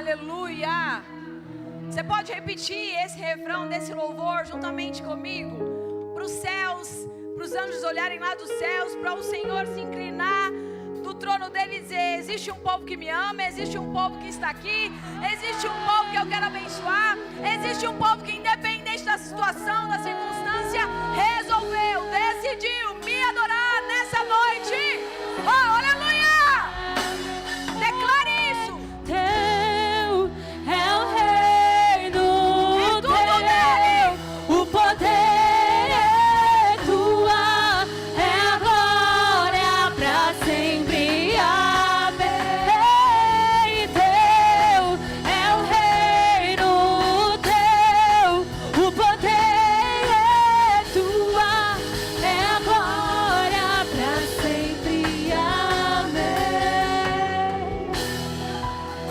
Aleluia. Você pode repetir esse refrão desse louvor juntamente comigo? Para os céus, para os anjos olharem lá dos céus, para o Senhor se inclinar do trono dele e dizer: existe um povo que me ama, existe um povo que está aqui, existe um povo que eu quero abençoar, existe um povo que, independente da situação, da circunstância, resolveu, decidiu me adorar nessa noite. Oh, aleluia! Declare isso. Teu é o reino, É tudo dele. o poder é tua, é a glória pra sempre. Amém. Teu é o reino, o poder é tua, é a glória pra sempre. Amém.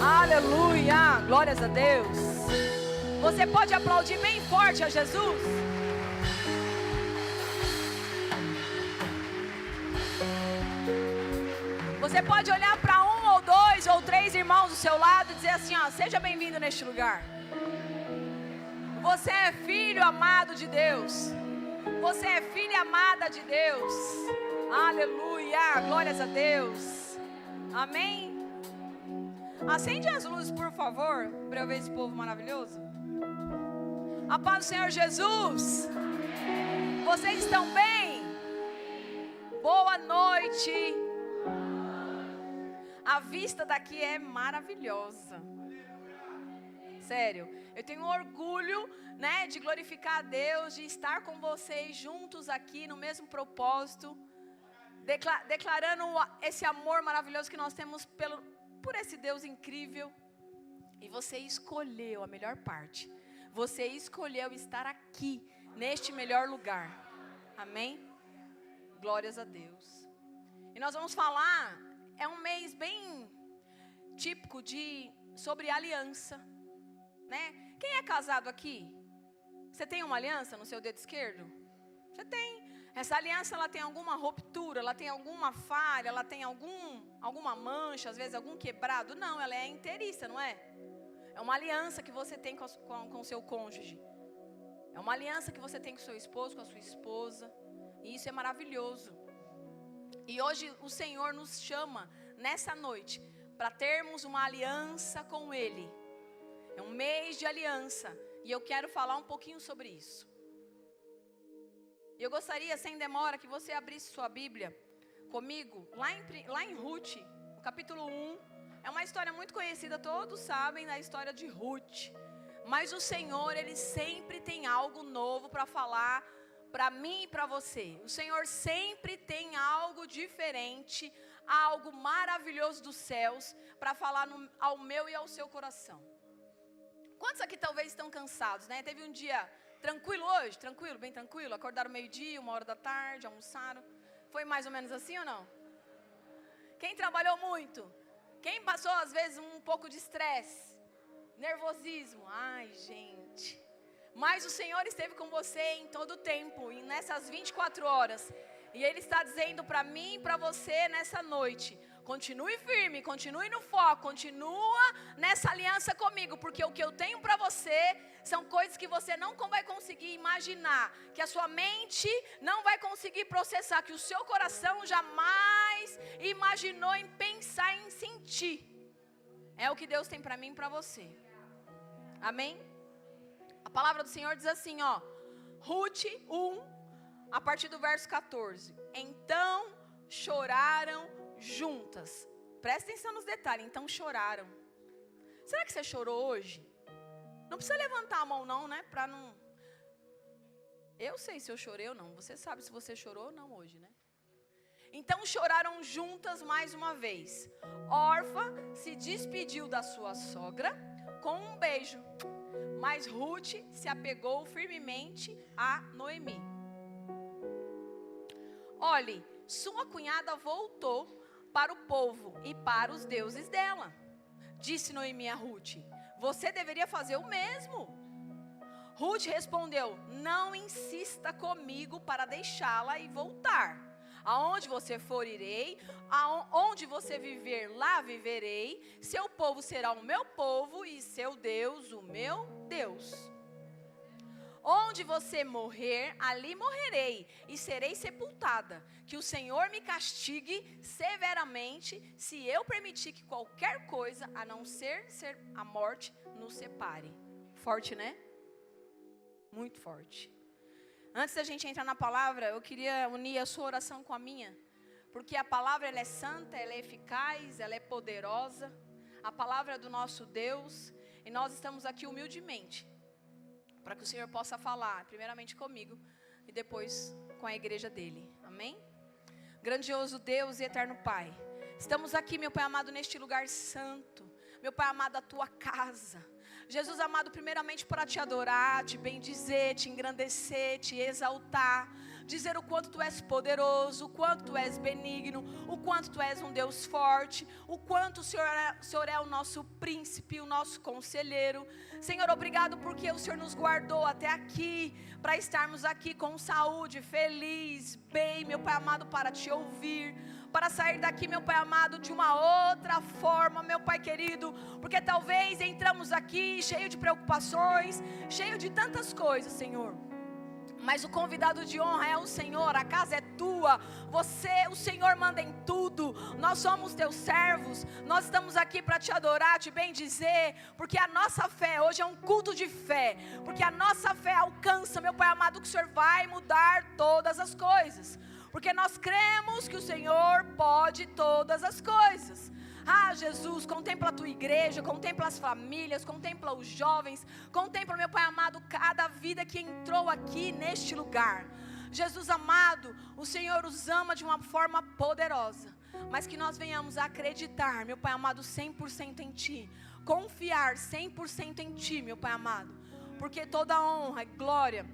Aleluia, glórias a Deus. Você pode aplaudir bem forte a Jesus? Você pode olhar para um ou dois ou três irmãos do seu lado e dizer assim: ó, seja bem-vindo neste lugar. Você é filho amado de Deus. Você é filha amada de Deus. Aleluia, glórias a Deus. Amém? Acende as luzes, por favor, para eu ver esse povo maravilhoso. A paz do Senhor Jesus. Vocês estão bem? Boa noite. A vista daqui é maravilhosa. Sério, eu tenho orgulho, né, de glorificar a Deus, de estar com vocês juntos aqui no mesmo propósito, declarando esse amor maravilhoso que nós temos por esse Deus incrível. E você escolheu a melhor parte. Você escolheu estar aqui, neste melhor lugar. Amém? Glórias a Deus. E nós vamos falar, é um mês bem típico sobre aliança, né? Quem é casado aqui? Você tem uma aliança no seu dedo esquerdo? Você tem. Essa aliança, ela tem alguma ruptura, ela tem alguma falha, ela tem alguma mancha, às vezes algum quebrado? Não, ela é inteiriça, não é? É uma aliança que você tem com o seu cônjuge. É uma aliança que você tem com o seu esposo, com a sua esposa. E isso é maravilhoso. E hoje o Senhor nos chama, nessa noite, para termos uma aliança com Ele. É um mês de aliança. E eu quero falar um pouquinho sobre isso. Eu gostaria, sem demora, que você abrisse sua Bíblia comigo, lá em Ruth, no capítulo 1. É uma história muito conhecida, todos sabem da história de Ruth. Mas o Senhor, Ele sempre tem algo novo para falar para mim e para você. O Senhor sempre tem algo diferente, algo maravilhoso dos céus para falar ao meu e ao seu coração. Quantos aqui talvez estão cansados, né? Teve um dia tranquilo hoje? Tranquilo, bem tranquilo? Acordaram meio-dia, 1h da tarde, almoçaram? Foi mais ou menos assim ou não? Quem trabalhou muito? Quem passou às vezes um pouco de estresse? Nervosismo? Ai, gente. Mas o Senhor esteve com você em todo o tempo, e nessas 24 horas. E Ele está dizendo para mim e para você nessa noite: continue firme, continue no foco, continua nessa aliança comigo, porque o que eu tenho para você são coisas que você não vai conseguir imaginar, que a sua mente não vai conseguir processar, que o seu coração jamais imaginou em pensar, em sentir. É o que Deus tem para mim e para você. Amém? A palavra do Senhor diz assim, ó, Ruth 1, a partir do verso 14. Então choraram juntas. Presta atenção nos detalhes. Então choraram. Será que você chorou hoje? Não precisa levantar a mão não, né? Pra não... Eu sei se eu chorei ou não. Você sabe se você chorou ou não hoje, né? Então choraram juntas mais uma vez. Orfa se despediu da sua sogra com um beijo. Mas Ruth se apegou firmemente a Noemi. Olhe, sua cunhada voltou para o povo e para os deuses dela. Disse Noemi a Ruth: você deveria fazer o mesmo. Ruth respondeu: não insista comigo para deixá-la e voltar. Aonde você for, irei. Onde você viver, lá viverei. Seu povo será o meu povo e seu Deus, o meu Deus. Onde você morrer, ali morrerei e serei sepultada. Que o Senhor me castigue severamente, se eu permitir que qualquer coisa, a não ser a morte, nos separe. Forte, né? Muito forte. Antes da gente entrar na palavra, eu queria unir a sua oração com a minha. Porque a palavra, ela é santa, ela é eficaz, ela é poderosa. A palavra é do nosso Deus. E nós estamos aqui humildemente, para que o Senhor possa falar, primeiramente comigo, e depois com a igreja dele. Amém? Grandioso Deus e eterno Pai, estamos aqui, meu Pai amado, neste lugar santo. Meu Pai amado, a tua casa. Jesus amado, primeiramente para te adorar, te bendizer, te engrandecer, te exaltar. Dizer o quanto tu és poderoso, o quanto tu és benigno, o quanto tu és um Deus forte, o quanto o Senhor é o nosso príncipe, o nosso conselheiro. Senhor, obrigado porque o Senhor nos guardou até aqui, para estarmos aqui com saúde, feliz, bem, meu Pai amado, para te ouvir, para sair daqui, meu Pai amado, de uma outra forma, meu Pai querido, porque talvez entramos aqui cheio de preocupações, cheio de tantas coisas, Senhor. Mas o convidado de honra é o Senhor, a casa é tua, o Senhor manda em tudo, nós somos teus servos, nós estamos aqui para te adorar, te bendizer, porque a nossa fé, hoje é um culto de fé, porque a nossa fé alcança, meu Pai amado, que o Senhor vai mudar todas as coisas, porque nós cremos que o Senhor pode todas as coisas. Ah, Jesus, contempla a tua igreja, contempla as famílias, contempla os jovens, contempla, meu Pai amado, cada vida que entrou aqui neste lugar. Jesus amado, o Senhor os ama de uma forma poderosa, mas que nós venhamos a acreditar, meu Pai amado, 100% em Ti, confiar 100% em Ti, meu Pai amado, porque toda honra e glória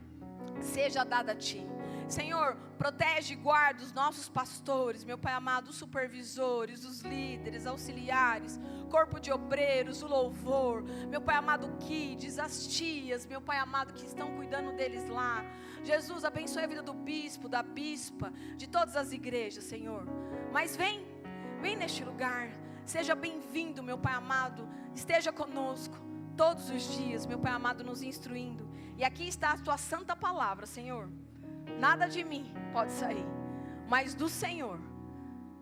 seja dada a Ti. Senhor, protege e guarda os nossos pastores, meu Pai amado, os supervisores, os líderes, auxiliares, corpo de obreiros, o louvor, meu Pai amado, kids, as tias, meu Pai amado, que estão cuidando deles lá. Jesus, abençoe a vida do bispo, da bispa, de todas as igrejas, Senhor. Mas vem neste lugar, seja bem-vindo, meu Pai amado, esteja conosco todos os dias, meu Pai amado, nos instruindo. E aqui está a tua santa palavra, Senhor. Nada de mim pode sair, mas do Senhor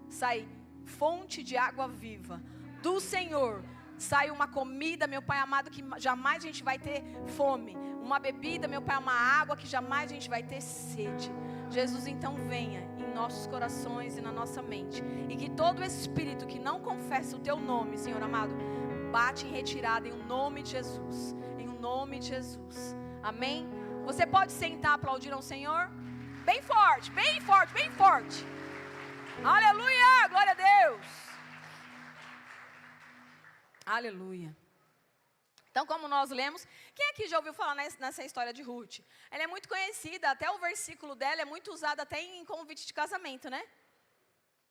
sai fonte de água viva. Do Senhor sai uma comida, meu Pai amado, que jamais a gente vai ter fome. Uma bebida, meu Pai, uma água que jamais a gente vai ter sede. Jesus, então venha em nossos corações e na nossa mente. E que todo espírito que não confessa o Teu nome, Senhor amado, bate em retirada em o nome de Jesus. Em o nome de Jesus. Amém? Você pode sentar, aplaudir ao Senhor? Bem forte, bem forte, bem forte. Aleluia, glória a Deus. Aleluia. Então, como nós lemos, quem aqui já ouviu falar nessa história de Ruth? Ela é muito conhecida, até o versículo dela é muito usado até em convite de casamento, né?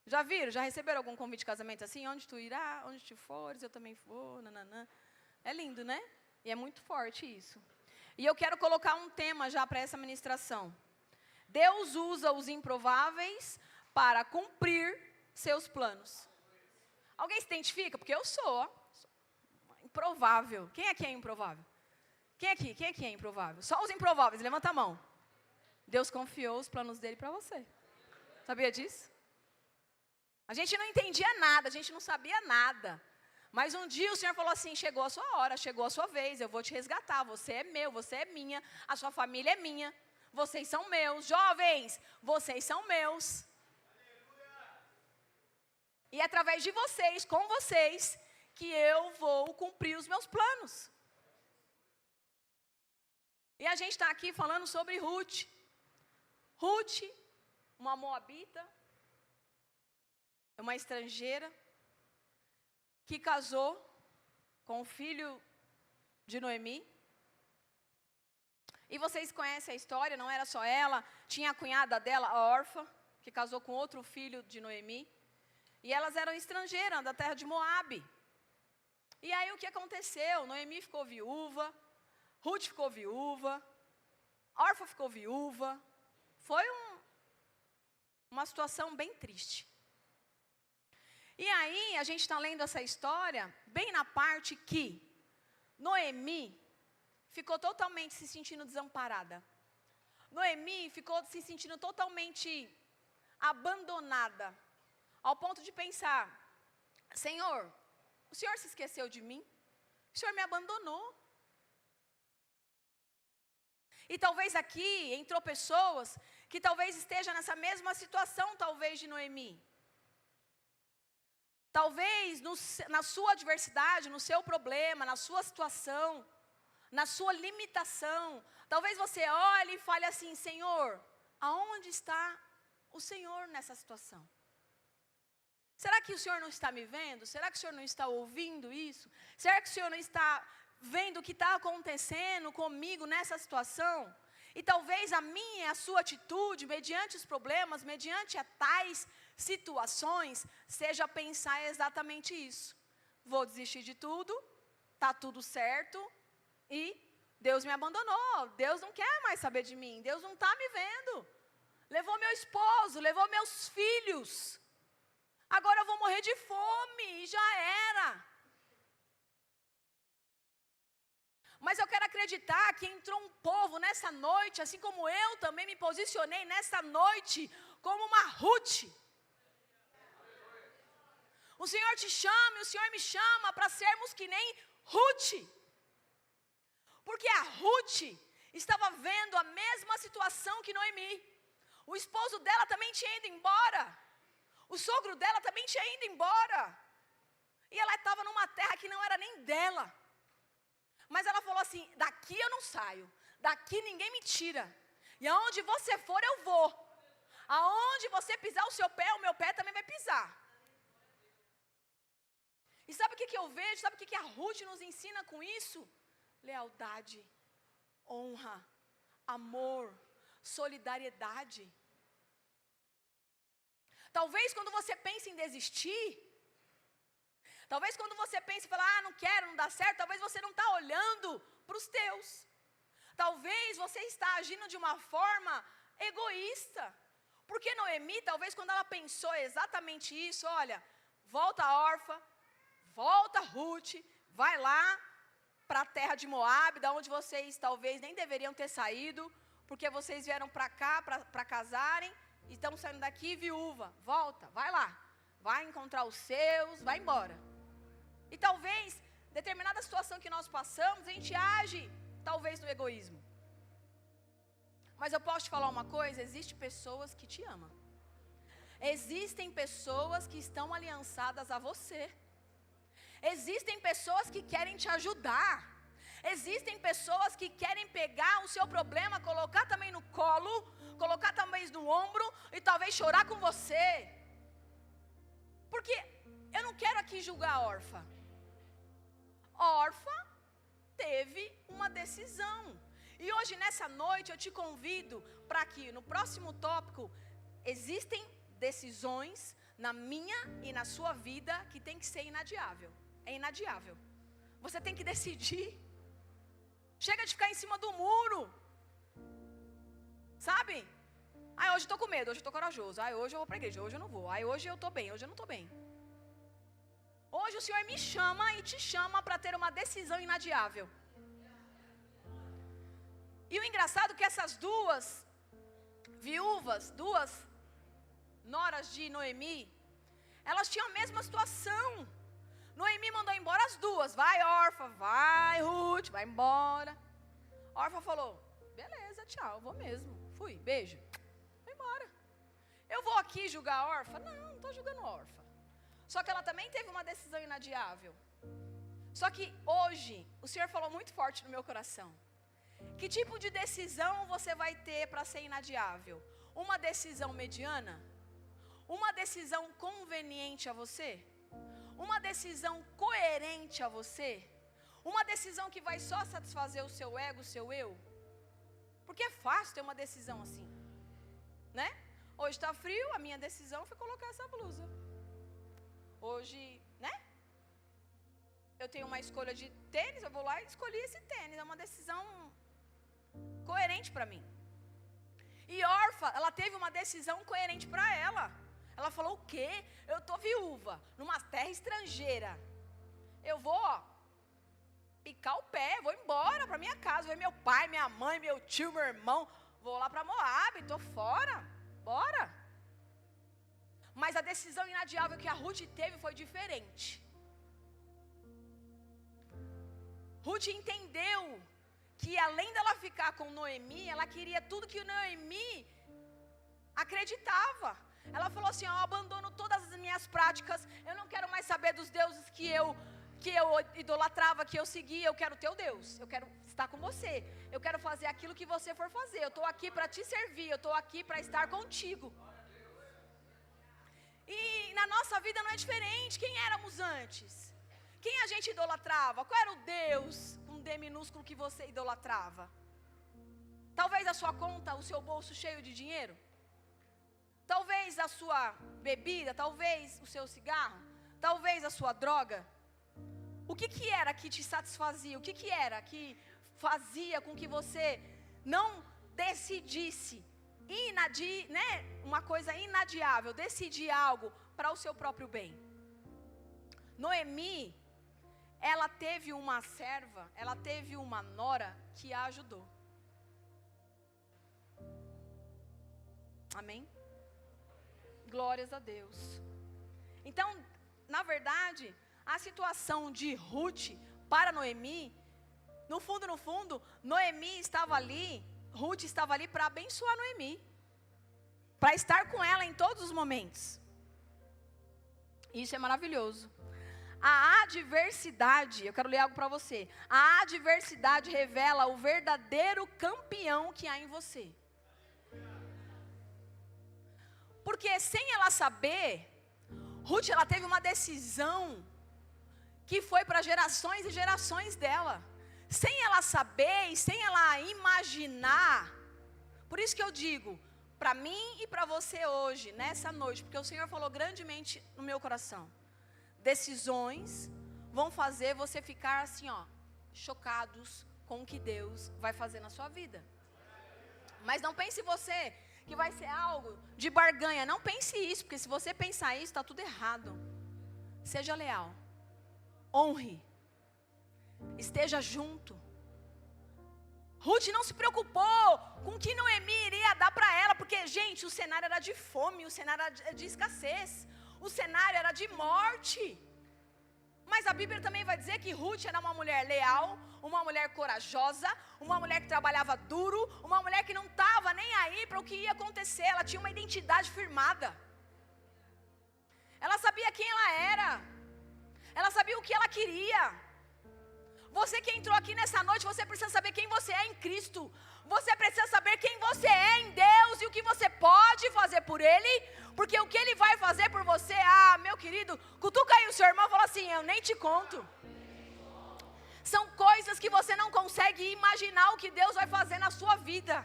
Já viram? Já receberam algum convite de casamento assim? Onde tu irá, onde tu fores, eu também vou, nananã. É lindo, né? E é muito forte isso. E eu quero colocar um tema já para essa ministração. Deus usa os improváveis para cumprir seus planos. Alguém se identifica? Porque eu sou improvável. Quem aqui é improvável? Quem aqui é improvável? Só os improváveis, levanta a mão. Deus confiou os planos dele para você. Sabia disso? A gente não entendia nada, a gente não sabia nada. Mas um dia o Senhor falou assim, chegou a sua hora, chegou a sua vez, eu vou te resgatar, você é meu, você é minha, a sua família é minha, vocês são meus, jovens, vocês são meus. E é através de vocês, com vocês, que eu vou cumprir os meus planos. E a gente está aqui falando sobre Ruth. Ruth, uma moabita, uma estrangeira, que casou com o filho de Noemi. E vocês conhecem a história, não era só ela, tinha a cunhada dela, a Orfa, que casou com outro filho de Noemi. E elas eram estrangeiras, da terra de Moabe. E aí o que aconteceu? Noemi ficou viúva, Ruth ficou viúva, Orfa ficou viúva. Foi uma situação bem triste. E aí, a gente está lendo essa história, bem na parte que Noemi ficou totalmente se sentindo desamparada. Noemi ficou se sentindo totalmente abandonada, ao ponto de pensar: Senhor, o Senhor se esqueceu de mim? O Senhor me abandonou. E talvez aqui entrou pessoas que talvez estejam nessa mesma situação, talvez, de Noemi. Talvez na sua adversidade, no seu problema, na sua situação, na sua limitação, talvez você olhe e fale assim: Senhor, aonde está o Senhor nessa situação? Será que o Senhor não está me vendo? Será que o Senhor não está ouvindo isso? Será que o Senhor não está vendo o que está acontecendo comigo nessa situação? E talvez a minha e a sua atitude, mediante os problemas, mediante a tais situações, seja pensar exatamente isso: vou desistir de tudo, está tudo certo e Deus me abandonou, Deus não quer mais saber de mim, Deus não está me vendo, levou meu esposo, levou meus filhos, agora eu vou morrer de fome e já era. Mas eu quero acreditar que entrou um povo nessa noite, assim como eu também me posicionei nessa noite, como uma Ruth. O Senhor te chama e o Senhor me chama para sermos que nem Ruth. Porque a Ruth estava vendo a mesma situação que Noemi. O esposo dela também tinha ido embora. O sogro dela também tinha ido embora. E ela estava numa terra que não era nem dela. Mas ela falou assim: daqui eu não saio, daqui ninguém me tira. E aonde você for eu vou. Aonde você pisar o seu pé, o meu pé também vai pisar. E sabe o que eu vejo? Sabe o que a Ruth nos ensina com isso? Lealdade, honra, amor, solidariedade. Talvez quando você pensa em desistir, talvez quando você pensa e fala: não quero, não dá certo, talvez você não está olhando para os teus. Talvez você está agindo de uma forma egoísta. Porque Noemi, talvez quando ela pensou exatamente isso: olha, volta a Orfa, volta Ruth, vai lá para a terra de Moabe, da onde vocês talvez nem deveriam ter saído, porque vocês vieram para cá para casarem, e estão saindo daqui viúva. Volta, vai lá, vai encontrar os seus, vai embora. E talvez, determinada situação que nós passamos, a gente age, talvez, no egoísmo. Mas eu posso te falar uma coisa: existem pessoas que te amam. Existem pessoas que estão aliançadas a você. Existem pessoas que querem te ajudar. Existem pessoas que querem pegar o seu problema, colocar também no colo, colocar também no ombro e talvez chorar com você. Porque eu não quero aqui julgar a Orfa. Orfa teve uma decisão. E hoje nessa noite eu te convido para que no próximo tópico existem decisões na minha e na sua vida que tem que ser inadiável. É inadiável. Você tem que decidir. Chega de ficar em cima do muro. Sabe? Ai, hoje eu estou com medo, hoje eu estou corajoso. Ai, hoje eu vou para a igreja, hoje eu não vou. Ai, hoje eu estou bem, hoje eu não estou bem. Hoje o Senhor me chama e te chama para ter uma decisão inadiável. E o engraçado é que essas duas viúvas, duas noras de Noemi, elas tinham a mesma situação. Noemi mandou embora as duas: vai Orfa, vai Ruth, vai embora. Orfa falou: beleza, tchau, vou mesmo. Fui, beijo, vou embora. Eu vou aqui julgar a Orfa? Não estou julgando a Orfa. Só que ela também teve uma decisão inadiável. Só que hoje, o Senhor falou muito forte no meu coração: que tipo de decisão você vai ter para ser inadiável? Uma decisão mediana? Uma decisão conveniente a você? Uma decisão coerente a você? Uma decisão que vai só satisfazer o seu ego, o seu eu? Porque é fácil ter uma decisão assim, né? Hoje está frio, a minha decisão foi colocar essa blusa. Hoje, né? Eu tenho uma escolha de tênis, eu vou lá e escolhi esse tênis. É uma decisão coerente para mim. E Orfa, ela teve uma decisão coerente para ela. Ela falou: o quê? Eu tô viúva, numa terra estrangeira. Eu vou, picar o pé, vou embora para minha casa, ver meu pai, minha mãe, meu tio, meu irmão. Vou lá para Moabe, tô fora. Bora. Mas a decisão inadiável que a Ruth teve foi diferente. Ruth entendeu que além dela ficar com Noemi, ela queria tudo que Noemi acreditava. Ela falou assim: eu abandono todas as minhas práticas, eu não quero mais saber dos deuses que eu idolatrava, que eu seguia. Eu quero o teu Deus, eu quero estar com você, eu quero fazer aquilo que você for fazer. Eu estou aqui para te servir, eu estou aqui para estar contigo. E na nossa vida não é diferente. Quem éramos antes? Quem a gente idolatrava? Qual era o Deus, com D minúsculo, que você idolatrava? Talvez a sua conta, o seu bolso cheio de dinheiro? Talvez a sua bebida? Talvez o seu cigarro? Talvez a sua droga? O que era que te satisfazia? O que era que fazia com que você não decidisse, uma coisa inadiável, decidir algo para o seu próprio bem? Noemi, ela teve uma serva, ela teve uma nora que a ajudou. Amém? Glórias a Deus. Então, na verdade, a situação de Ruth para Noemi, no fundo, Noemi estava ali, Ruth estava ali para abençoar Noemi, para estar com ela em todos os momentos. Isso é maravilhoso. A adversidade, eu quero ler algo para você. A adversidade revela o verdadeiro campeão que há em você. Porque sem ela saber, Ruth, ela teve uma decisão que foi para gerações e gerações dela. Sem ela saber e sem ela imaginar. Por isso que eu digo, para mim e para você hoje, nessa noite, porque o Senhor falou grandemente no meu coração. Decisões vão fazer você ficar assim, chocados com o que Deus vai fazer na sua vida. Mas não pense você que vai ser algo de barganha. Não pense isso, porque se você pensar isso, está tudo errado. Seja leal. Honre. Esteja junto. Ruth não se preocupou com o que Noemi iria dar para ela, porque, gente, o cenário era de fome, o cenário era de escassez, o cenário era de morte. Mas a Bíblia também vai dizer que Ruth era uma mulher leal, uma mulher corajosa, uma mulher que trabalhava duro, uma mulher que não estava nem aí para o que ia acontecer. Ela tinha uma identidade firmada. Ela sabia quem ela era. Ela sabia o que ela queria. Você que entrou aqui nessa noite, você precisa saber quem você é em Cristo. Você precisa saber quem você é em Deus e o que você pode fazer por Ele. Porque o que Ele vai fazer por você, meu querido, cutuca aí o seu irmão e fala assim: eu nem te conto. São coisas que você não consegue imaginar o que Deus vai fazer na sua vida.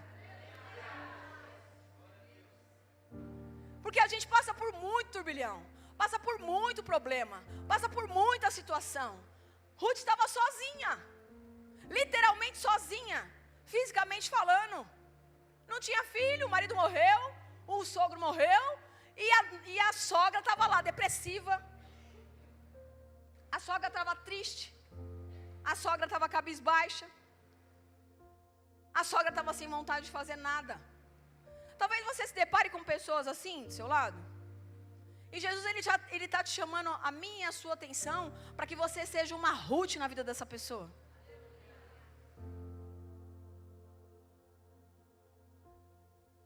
Porque a gente passa por muito turbilhão, passa por muito problema, passa por muita situação. Ruth estava sozinha, literalmente sozinha, fisicamente falando. Não tinha filho, o marido morreu, o sogro morreu, e a sogra estava lá, depressiva. A sogra estava triste, a sogra estava cabisbaixa, a sogra estava sem vontade de fazer nada. Talvez você se depare com pessoas assim do seu lado. E Jesus, ele está te chamando a minha e a sua atenção para que você seja uma Ruth na vida dessa pessoa.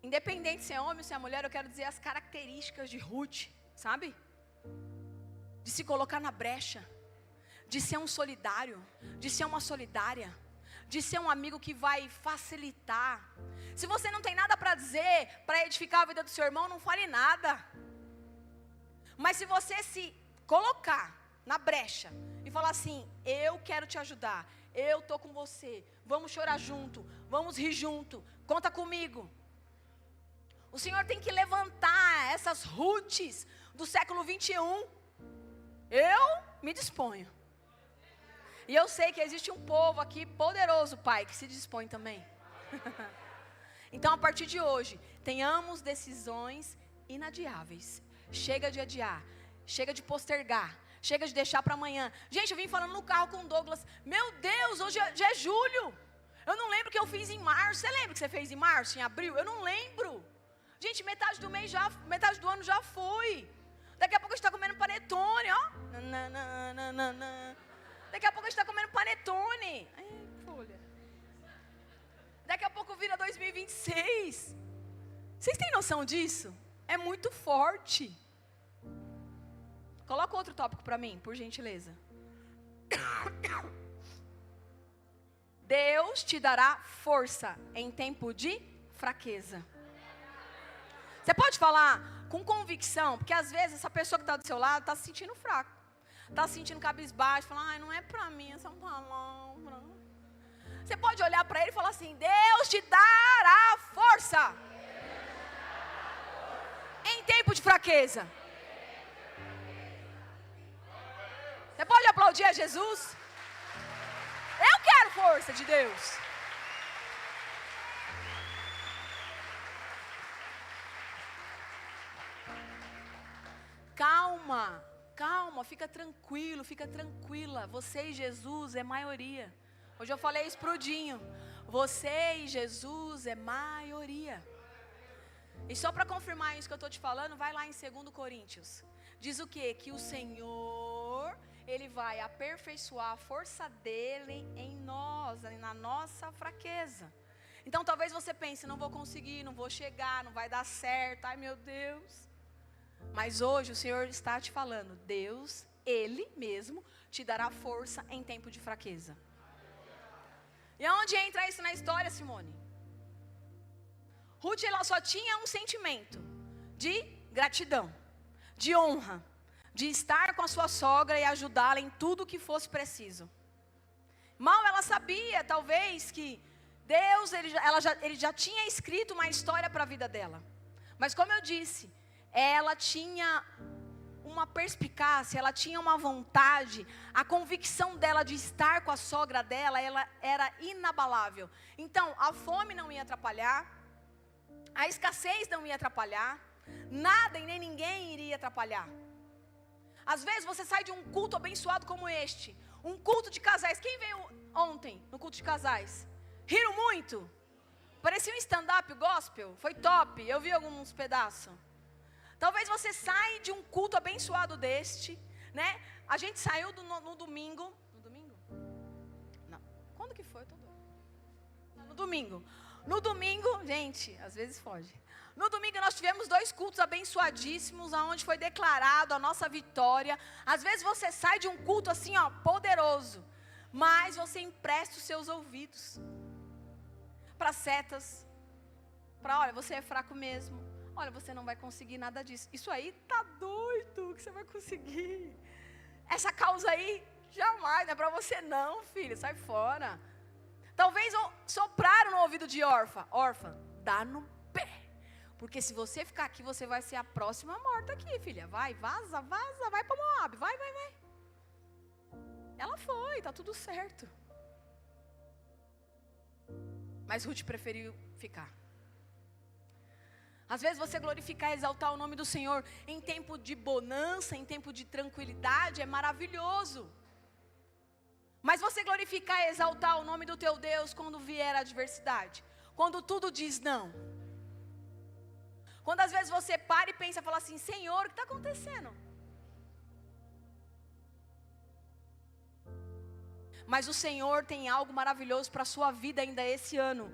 Independente se é homem ou se é mulher, eu quero dizer as características de Ruth, sabe? De se colocar na brecha, de ser um solidário, de ser uma solidária, de ser um amigo que vai facilitar. Se você não tem nada para dizer, para edificar a vida do seu irmão, não fale nada. Mas se você se colocar na brecha e falar assim: eu quero te ajudar, eu estou com você, vamos chorar junto, vamos rir junto, conta comigo. O Senhor tem que levantar essas Ruths do século 21. Eu me disponho. E eu sei que existe um povo aqui poderoso, Pai, que se dispõe também. Então, a partir de hoje, tenhamos decisões inadiáveis. Chega de adiar, chega de postergar, chega de deixar para amanhã. Gente, eu vim falando no carro com o Douglas. Meu Deus, hoje já é julho. Eu não lembro o que eu fiz em março. Você lembra o que você fez em março, em abril? Eu não lembro. Gente, metade do mês já, metade do ano já foi. Daqui a pouco a gente está comendo panetone, ó. Daqui a pouco a gente está comendo panetone. Ai, folha. Daqui a pouco vira 2026. Vocês têm noção disso? É muito forte. Coloca outro tópico para mim, por gentileza. Deus te dará força em tempo de fraqueza. Você pode falar com convicção, porque às vezes essa pessoa que está do seu lado está se sentindo fraco. Está se sentindo cabisbaixo, falando, ai, não é para mim essa palavra. Você pode olhar para ele e falar assim, Deus te dará força em tempo de fraqueza. Você pode aplaudir a Jesus? Eu quero força de Deus. Calma, calma, fica tranquilo, fica tranquila. Você e Jesus é maioria. Hoje eu falei isso pro Dinho. Você e Jesus é maioria. E só para confirmar isso que eu estou te falando, vai lá em 2 Coríntios. Diz o quê? Que o Senhor, Ele vai aperfeiçoar a força dEle em nós, na nossa fraqueza. Então talvez você pense, não vou conseguir, não vou chegar, não vai dar certo, ai meu Deus. Mas hoje o Senhor está te falando, Deus, Ele mesmo, te dará força em tempo de fraqueza. E aonde entra isso na história, Simone? Ruth, ela só tinha um sentimento de gratidão, de honra, de estar com a sua sogra e ajudá-la em tudo que fosse preciso. Mal ela sabia, talvez, que Deus, ele já tinha escrito uma história para a vida dela. Mas como eu disse, ela tinha uma perspicácia, ela tinha uma vontade, a convicção dela de estar com a sogra dela, ela era inabalável. Então, a fome não ia atrapalhar, a escassez não ia atrapalhar, nada e nem ninguém iria atrapalhar. Às vezes você sai de um culto abençoado como este, um culto de casais. Quem veio ontem no culto de casais? Riram muito? Parecia um stand-up gospel, foi top, eu vi alguns pedaços. Talvez você saia de um culto abençoado deste, né? A gente saiu no domingo. No domingo? Não. Quando que foi? Eu tô doido. Não, no domingo. No domingo, gente, às vezes foge. No domingo nós tivemos 2 cultos abençoadíssimos, onde foi declarado a nossa vitória. Às vezes você sai de um culto assim, ó, poderoso, mas você empresta os seus ouvidos para setas, para, olha, você é fraco mesmo. Olha, você não vai conseguir nada disso. Isso aí tá doido que você vai conseguir. Essa causa aí, jamais, não é para você não, filho, sai fora. Talvez sopraram no ouvido de órfã. Órfã, dá no pé. Porque se você ficar aqui, você vai ser a próxima morta aqui, filha. Vai, vaza, vaza, vai para Moab, vai, vai, vai. Ela foi, tá tudo certo. Mas Ruth preferiu ficar. Às vezes você glorificar e exaltar o nome do Senhor em tempo de bonança, em tempo de tranquilidade, é maravilhoso. Mas você glorificar e exaltar o nome do teu Deus quando vier a adversidade, quando tudo diz não. Quando às vezes você para e pensa e fala assim, Senhor, o que está acontecendo? Mas o Senhor tem algo maravilhoso para a sua vida ainda esse ano.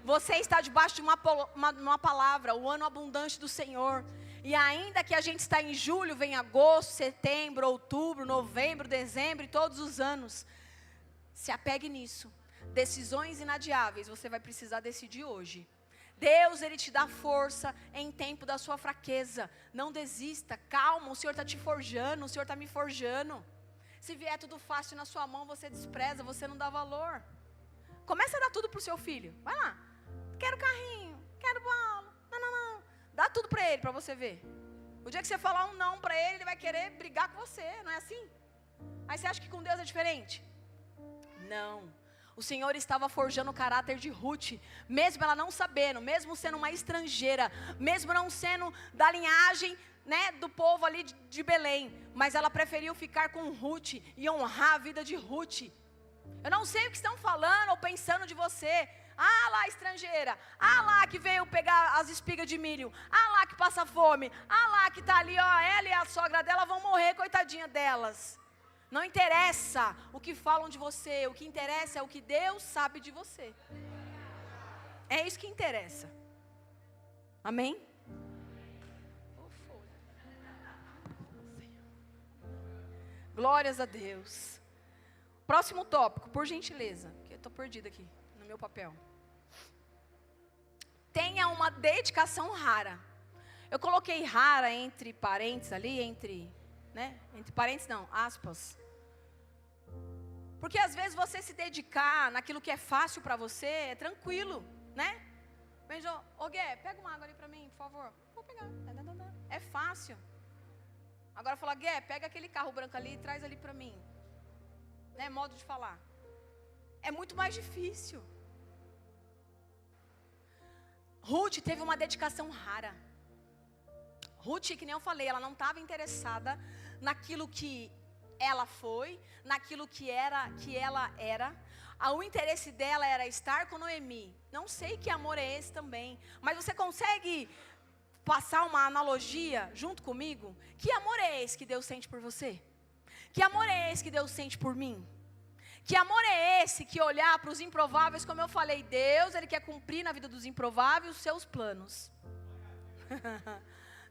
Você está debaixo de uma palavra, o ano abundante do Senhor. E ainda que a gente está em julho, vem agosto, setembro, outubro, novembro, dezembro e todos os anos. Se apegue nisso. Decisões inadiáveis você vai precisar decidir hoje. Deus, Ele te dá força em tempo da sua fraqueza. Não desista, calma, o Senhor está te forjando, o Senhor está me forjando. Se vier tudo fácil na sua mão, você despreza, você não dá valor. Começa a dar tudo para o seu filho, vai lá. Quero carrinho, quero bola, não. Dá tudo para ele, para você ver. O dia que você falar um não para ele, ele vai querer brigar com você, não é assim? Aí você acha que com Deus é diferente? Não. O O Senhor estava forjando o caráter de Ruth, mesmo ela não sabendo, mesmo sendo uma estrangeira, mesmo não sendo da linhagem, né, do povo ali de Belém, mas ela preferiu ficar com Ruth e honrar a vida de Ruth. Eu não sei o que estão falando ou pensando de você. Ah lá, estrangeira. Ah lá, que veio pegar as espigas de milho. Ah lá, que passa fome. Ah lá, que está ali, ó, ela e a sogra dela vão morrer, coitadinha delas. Não interessa o que falam de você, o que interessa é o que Deus sabe de você. É isso que interessa. Amém? Glórias a Deus. Próximo tópico, por gentileza, que eu estou perdida aqui no meu papel. Tenha uma dedicação rara. Eu coloquei rara entre parênteses ali, entre parênteses não, aspas. Porque às vezes você se dedicar naquilo que é fácil para você é tranquilo, né? Mas, ô Gué, pega uma água ali para mim, por favor. Vou pegar. É fácil. Agora fala, Gué, pega aquele carro branco ali e traz ali para mim. Né? Modo de falar. É muito mais difícil. Ruth teve uma dedicação rara. Ruth, que nem eu falei, ela não estava interessada naquilo que ela foi, naquilo que ela era. O interesse dela era estar com Noemi. Não sei que amor é esse também, mas você consegue passar uma analogia junto comigo? Que amor é esse que Deus sente por você? Que amor é esse que Deus sente por mim? Que amor é esse que olhar para os improváveis, como eu falei, Deus, Ele quer cumprir na vida dos improváveis os seus planos.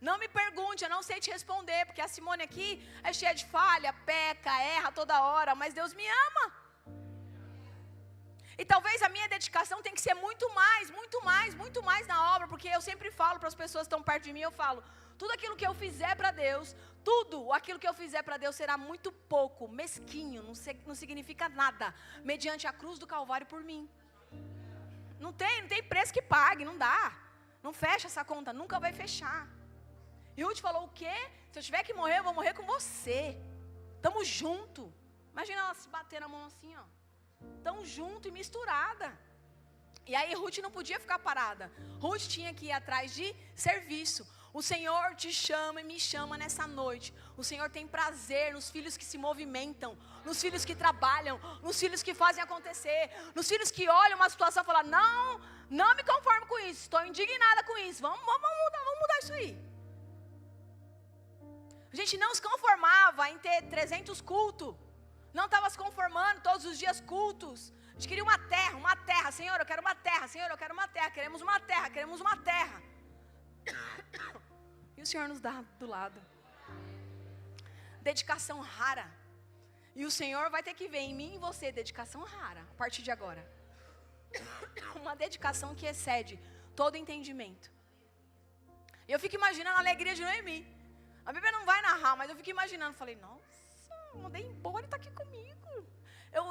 Não me pergunte, eu não sei te responder, porque a Simone aqui é cheia de falha, peca, erra toda hora, mas Deus me ama. E talvez a minha dedicação tem que ser muito mais na obra, porque eu sempre falo para as pessoas que estão perto de mim, eu falo, tudo aquilo que eu fizer para Deus, tudo aquilo que eu fizer para Deus será muito pouco, mesquinho, não significa nada, mediante a cruz do Calvário por mim. Não tem preço que pague, não dá. Não fecha essa conta, nunca vai fechar. E Ruth falou, o quê? Se eu tiver que morrer, eu vou morrer com você. Tamo junto. Imagina ela se bater na mão assim, ó. Tão junto e misturada. E aí Ruth não podia ficar parada. Ruth tinha que ir atrás de serviço. O Senhor te chama e me chama nessa noite. O Senhor tem prazer nos filhos que se movimentam, nos filhos que trabalham, nos filhos que fazem acontecer, nos filhos que olham uma situação e falam, não me conformo com isso, estou indignada com isso, vamos mudar isso aí. A gente não se conformava em ter 300 cultos. Não estava se conformando todos os dias cultos. A gente queria uma terra. Senhor, eu quero uma terra. Senhor, eu quero uma terra. Queremos uma terra. E o Senhor nos dá do lado. Dedicação rara. E o Senhor vai ter que ver em mim e em você dedicação rara, a partir de agora. Uma dedicação que excede todo entendimento. E eu fico imaginando a alegria de Noemi. A Bíblia não vai narrar, mas eu fico imaginando. Falei, nossa, mandei embora e está aqui comigo.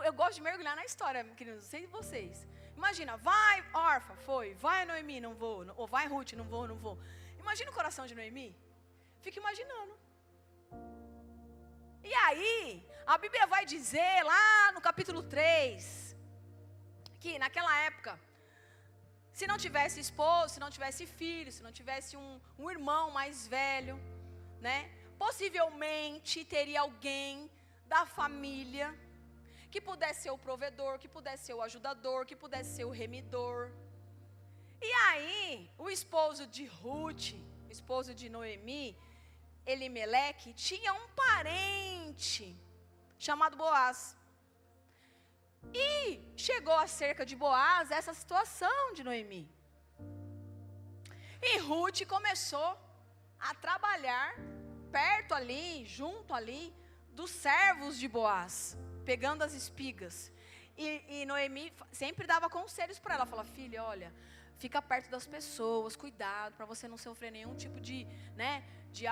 Eu gosto de mergulhar na história, queridos, não sei vocês. Imagina, vai Orfa, foi. Vai Noemi, não vou. Ou vai Ruth, não vou. Imagina o coração de Noemi. Fico imaginando. E aí, a Bíblia vai dizer lá no capítulo 3, que naquela época, se não tivesse esposo, se não tivesse filho, se não tivesse um irmão mais velho, né? Possivelmente teria alguém da família que pudesse ser o provedor, que pudesse ser o ajudador, que pudesse ser o remidor. E aí, o esposo de Ruth, o esposo de Noemi, Elimeleque, tinha um parente chamado Boaz. E chegou acerca de Boaz essa situação de Noemi. E Ruth começou a trabalhar perto ali, junto ali, dos servos de Boaz, pegando as espigas. E Noemi sempre dava conselhos para ela, falava, filha, olha, fica perto das pessoas, cuidado, para você não sofrer nenhum tipo de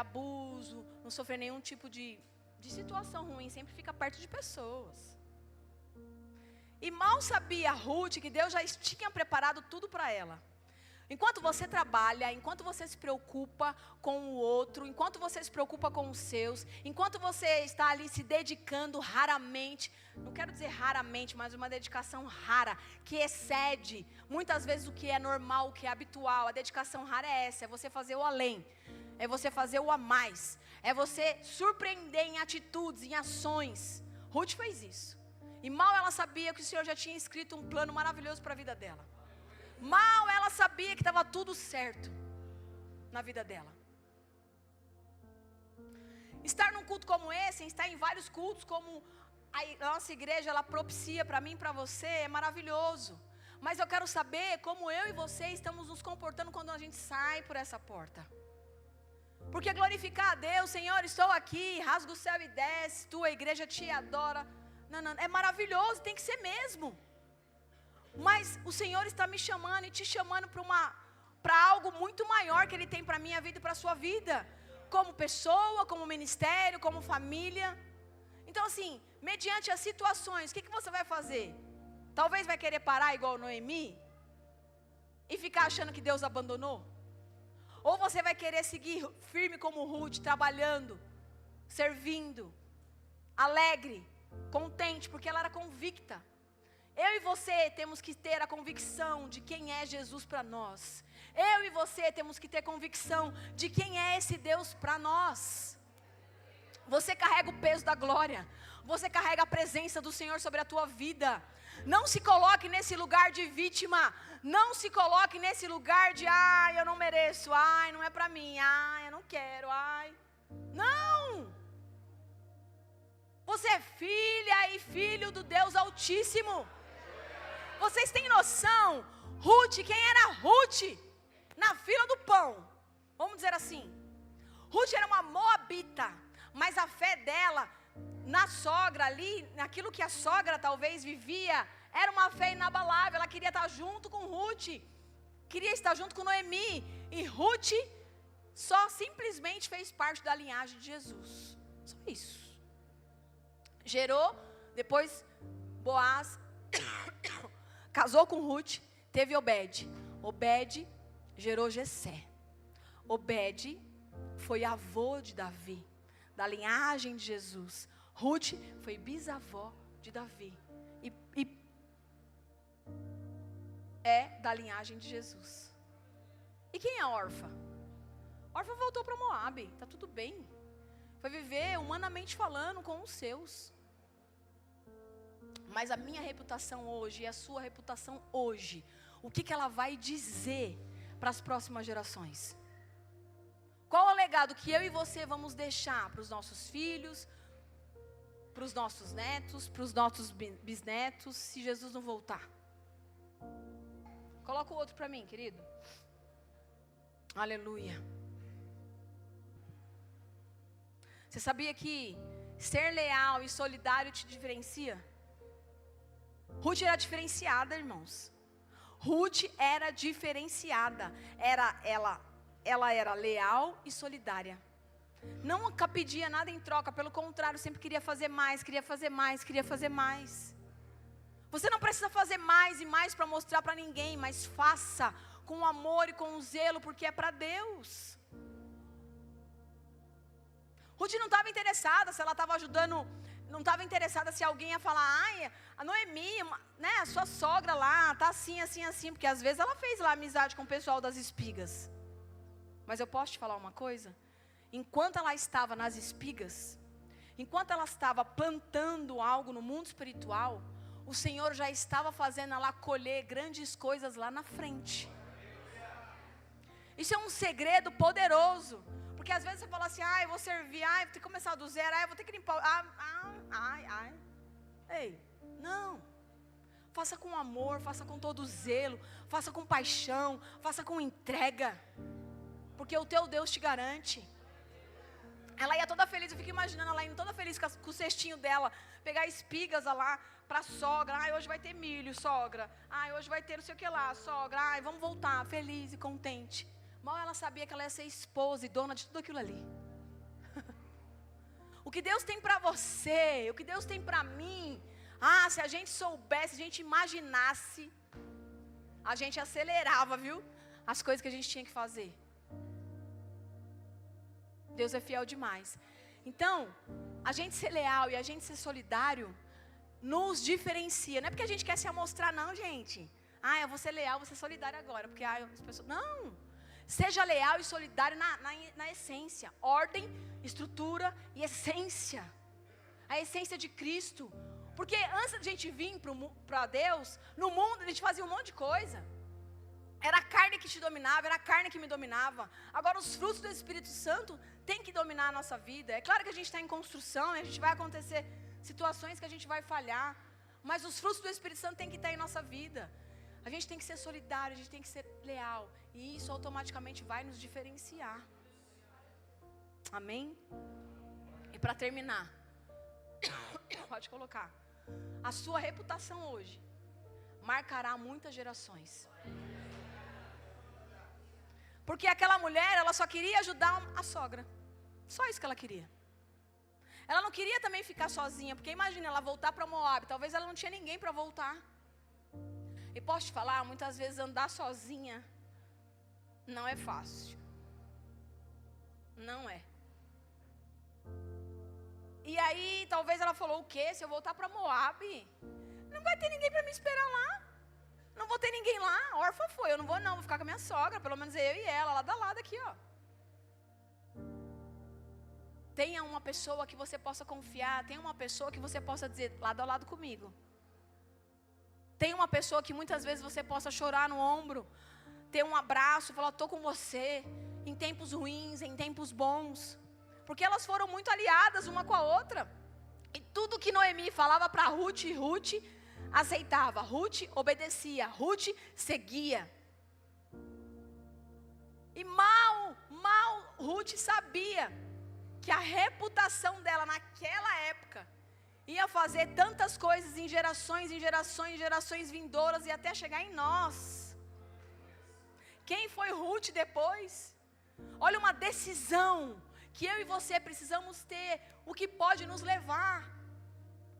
abuso, não sofrer nenhum tipo de situação ruim, sempre fica perto de pessoas. E mal sabia Ruth que Deus já tinha preparado tudo para ela. Enquanto você trabalha, enquanto você se preocupa com o outro, enquanto você se preocupa com os seus, enquanto você está ali se dedicando raramente, não quero dizer raramente, mas uma dedicação rara, que excede muitas vezes o que é normal, o que é habitual. A dedicação rara é essa, é você fazer o além, é você fazer o a mais, é você surpreender em atitudes, em ações. Ruth fez isso. E mal ela sabia que o Senhor já tinha escrito um plano maravilhoso para a vida dela. Mal ela sabia que estava tudo certo na vida dela. Estar num culto como esse, estar em vários cultos como a nossa igreja, ela propicia para mim e para você, é maravilhoso. Mas eu quero saber como eu e você estamos nos comportando quando a gente sai por essa porta. Porque glorificar a Deus, Senhor, estou aqui, rasga o céu e desce, tua igreja te adora. Não, é maravilhoso, tem que ser mesmo. Mas o Senhor está me chamando e te chamando para algo muito maior que Ele tem para a minha vida e para a sua vida. Como pessoa, como ministério, como família. Então assim, mediante as situações, o que você vai fazer? Talvez vai querer parar igual Noemi? E ficar achando que Deus abandonou? Ou você vai querer seguir firme como Ruth, trabalhando, servindo, alegre, contente, porque ela era convicta. Eu e você temos que ter a convicção de quem é Jesus para nós. Eu e você temos que ter convicção de quem é esse Deus para nós. Você carrega o peso da glória. Você carrega a presença do Senhor sobre a tua vida. Não se coloque nesse lugar de vítima. Não se coloque nesse lugar de eu não mereço, não é para mim, eu não quero, Não! Você é filha e filho do Deus Altíssimo. Vocês têm noção? Ruth, quem era Ruth? Na fila do pão. Vamos dizer assim. Ruth era uma moabita, mas a fé dela na sogra ali, naquilo que a sogra talvez vivia, era uma fé inabalável. Ela queria estar junto com Ruth, queria estar junto com Noemi. E Ruth só simplesmente fez parte da linhagem de Jesus. Só isso. Gerou, depois Boaz casou com Ruth, teve Obed. Obed gerou Jessé. Obed foi avô de Davi, da linhagem de Jesus. Ruth foi bisavó de Davi. E é da linhagem de Jesus. E quem é Orfa? Orfa voltou para Moabe, está tudo bem. Foi viver, humanamente falando, com os seus. Mas a minha reputação hoje e a sua reputação hoje, o que ela vai dizer para as próximas gerações? Qual é o legado que eu e você vamos deixar para os nossos filhos, para os nossos netos, para os nossos bisnetos, se Jesus não voltar? Coloca o outro para mim, querido. Aleluia. Você sabia que ser leal e solidário te diferencia? Ruth era diferenciada, irmãos. Ruth era diferenciada. Ela era leal e solidária. Nunca pedia nada em troca, pelo contrário, sempre queria fazer mais, queria fazer mais, queria fazer mais. Você não precisa fazer mais e mais para mostrar para ninguém, mas faça com amor e com zelo, porque é para Deus. Ruth não estava interessada se ela estava ajudando, não estava interessada se alguém ia falar, a Noemi, né, a sua sogra lá, tá assim, assim, assim, porque às vezes ela fez lá amizade com o pessoal das espigas. Mas eu posso te falar uma coisa? Enquanto ela estava nas espigas, enquanto ela estava plantando algo no mundo espiritual, o Senhor já estava fazendo ela colher grandes coisas lá na frente. Isso é um segredo poderoso. Porque às vezes você fala assim, eu vou servir, eu vou ter que começar do zero, eu vou ter que limpar, Ei, não. Faça com amor, faça com todo zelo, faça com paixão, faça com entrega. Porque o teu Deus te garante. Ela ia toda feliz, eu fico imaginando ela indo toda feliz com o cestinho dela, pegar espigas lá para a sogra. Hoje vai ter milho, sogra. Hoje vai ter não sei o que lá, sogra. Vamos voltar, feliz e contente. Mal ela sabia que ela ia ser esposa e dona de tudo aquilo ali. O que Deus tem para você, o que Deus tem para mim. Se a gente soubesse, se a gente imaginasse, a gente acelerava, viu? as coisas que a gente tinha que fazer. Deus é fiel demais. Então, a gente ser leal e a gente ser solidário nos diferencia. Não é porque a gente quer se amostrar, não, gente. Eu vou ser leal, vou ser solidário agora. Porque as pessoas... Não. Seja leal e solidário na essência. Ordem, estrutura e essência. A essência de Cristo. Porque antes da gente vir para Deus, no mundo a gente fazia um monte de coisa. Era a carne que te dominava, era a carne que me dominava. Agora os frutos do Espírito Santo têm que dominar a nossa vida. É claro que a gente está em construção, e a gente vai acontecer situações que a gente vai falhar. Mas os frutos do Espírito Santo têm que estar em nossa vida. A gente tem que ser solidário, a gente tem que ser leal. E isso automaticamente vai nos diferenciar. Amém? E para terminar, pode colocar. A sua reputação hoje marcará muitas gerações. Porque aquela mulher, ela só queria ajudar a sogra. Só isso que ela queria. Ela não queria também ficar sozinha, porque imagina ela voltar para Moab, talvez ela não tinha ninguém para voltar. E posso te falar, muitas vezes andar sozinha não é fácil. Não é. E aí, talvez ela falou, o quê? Se eu voltar para Moab, não vai ter ninguém para me esperar lá. Não vou ter ninguém lá. A órfã foi, eu não vou não, vou ficar com a minha sogra. Pelo menos eu e ela, lado a lado aqui, ó. Tenha uma pessoa que você possa confiar. Tenha uma pessoa que você possa dizer lado a lado comigo. Tenha uma pessoa que muitas vezes você possa chorar no ombro. Ter um abraço, falar, estou com você. Em tempos ruins, em tempos bons. Porque elas foram muito aliadas uma com a outra. E tudo que Noemi falava para Ruth, Ruth aceitava. Ruth obedecia. Ruth seguia. E mal Ruth sabia que a reputação dela naquela época ia fazer tantas coisas em gerações, gerações vindouras e até chegar em nós. Quem foi Ruth depois? Olha uma decisão que eu e você precisamos ter, o que pode nos levar.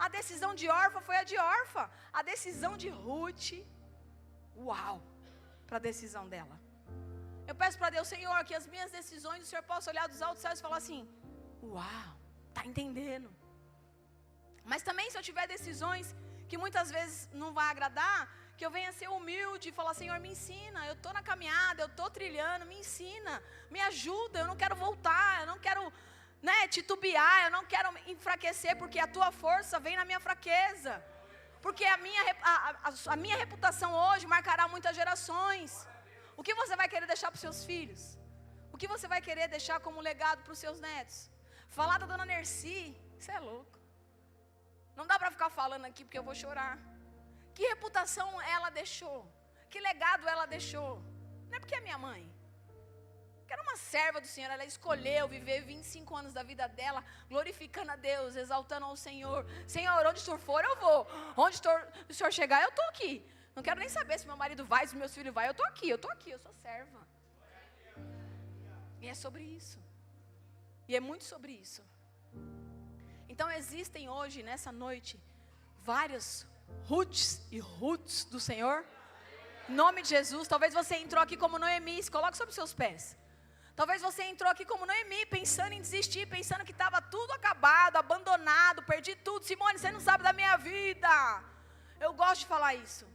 A decisão de Orfa foi a de Orfa. A decisão de Ruth, uau, para a decisão dela. Eu peço para Deus, Senhor, que as minhas decisões, o Senhor possa olhar dos altos céus e falar assim, uau, está entendendo. Mas também se eu tiver decisões que muitas vezes não vai agradar, que eu venha ser humilde e falar, Senhor, me ensina, eu estou na caminhada, eu estou trilhando, me ensina, me ajuda, eu não quero voltar, eu não quero titubear, eu não quero enfraquecer, porque a tua força vem na minha fraqueza. Porque a minha reputação hoje marcará muitas gerações. O que você vai querer deixar para os seus filhos? O que você vai querer deixar como legado para os seus netos? Falar da dona Nerci, você é louco. Não dá para ficar falando aqui porque eu vou chorar. Que reputação ela deixou? Que legado ela deixou? Não é porque é minha mãe. Que era uma serva do Senhor, ela escolheu viver 25 anos da vida dela, glorificando a Deus, exaltando ao Senhor. Senhor, onde o Senhor for, eu vou. Onde o Senhor chegar, eu estou aqui. Não quero nem saber se meu marido vai, se meus filhos vão. Eu estou aqui, eu sou serva. E é sobre isso. E é muito sobre isso. Então existem hoje, nessa noite, várias Ruths e Ruths do Senhor. Em nome de Jesus, talvez você entrou aqui como Noemi, se coloque sobre seus pés. Talvez você entrou aqui como Noemi, pensando em desistir, pensando que estava tudo acabado, abandonado, perdi tudo. Simone, você não sabe da minha vida. Eu gosto de falar isso.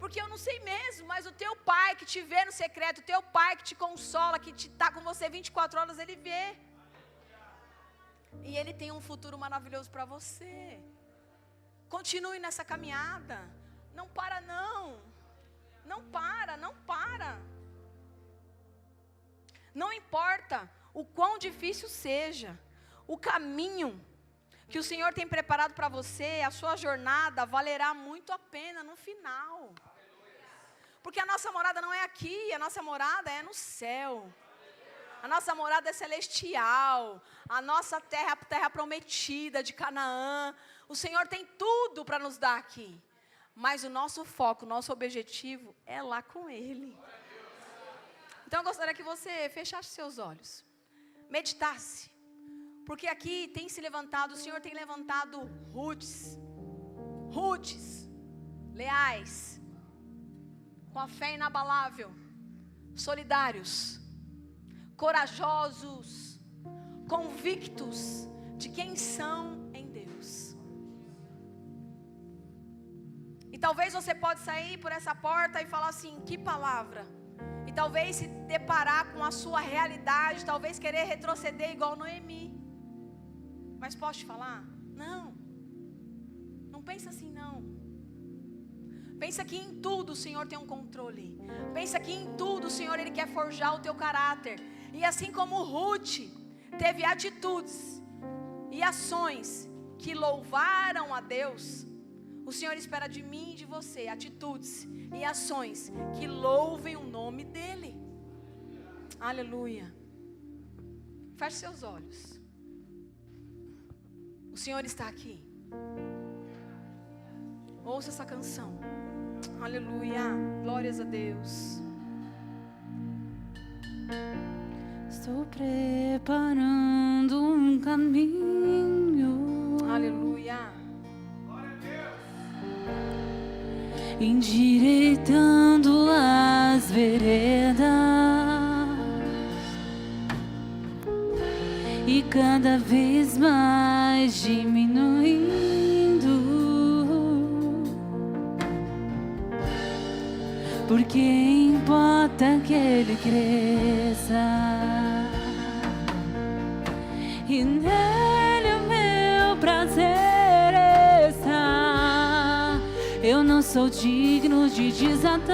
Porque eu não sei mesmo, mas o teu pai que te vê no secreto, o teu pai que te consola, que está com você 24 horas, ele vê. E ele tem um futuro maravilhoso para você. Continue nessa caminhada. Não para não. Não para, não para. Não importa o quão difícil seja, o caminho que o Senhor tem preparado para você, a sua jornada valerá muito a pena no final. Porque a nossa morada não é aqui, a nossa morada é no céu. A nossa morada é celestial. A nossa terra, a terra prometida de Canaã. O Senhor tem tudo para nos dar aqui. Mas o nosso foco, o nosso objetivo é lá com Ele. Então eu gostaria que você fechasse seus olhos. Meditasse. Porque aqui tem se levantado, o Senhor tem levantado Ruths, leais, com a fé inabalável, solidários, corajosos, convictos de quem são em Deus. E talvez você pode sair por essa porta e falar assim, que palavra. E talvez se deparar com a sua realidade, talvez querer retroceder igual Noemi. Mas posso te falar? Não. Não pensa assim não. Pensa que em tudo o Senhor tem um controle. Pensa que em tudo o Senhor Ele quer forjar o teu caráter. E assim como Ruth teve atitudes e ações que louvaram a Deus, o Senhor espera de mim e de você atitudes e ações que louvem o nome dEle. Aleluia. Feche seus olhos. O Senhor está aqui. Ouça essa canção. Aleluia. Glórias a Deus. Estou preparando um caminho. Aleluia. Endireitando as veredas e cada vez mais diminuindo, porque importa que ele cresça e nele o meu prazer está. Eu não sou digno de desatar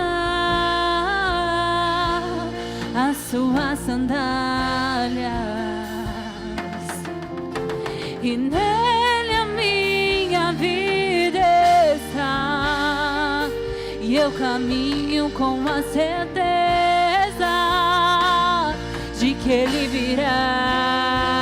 as suas sandálias, e nele a minha vida está, e eu caminho com a certeza de que ele virá.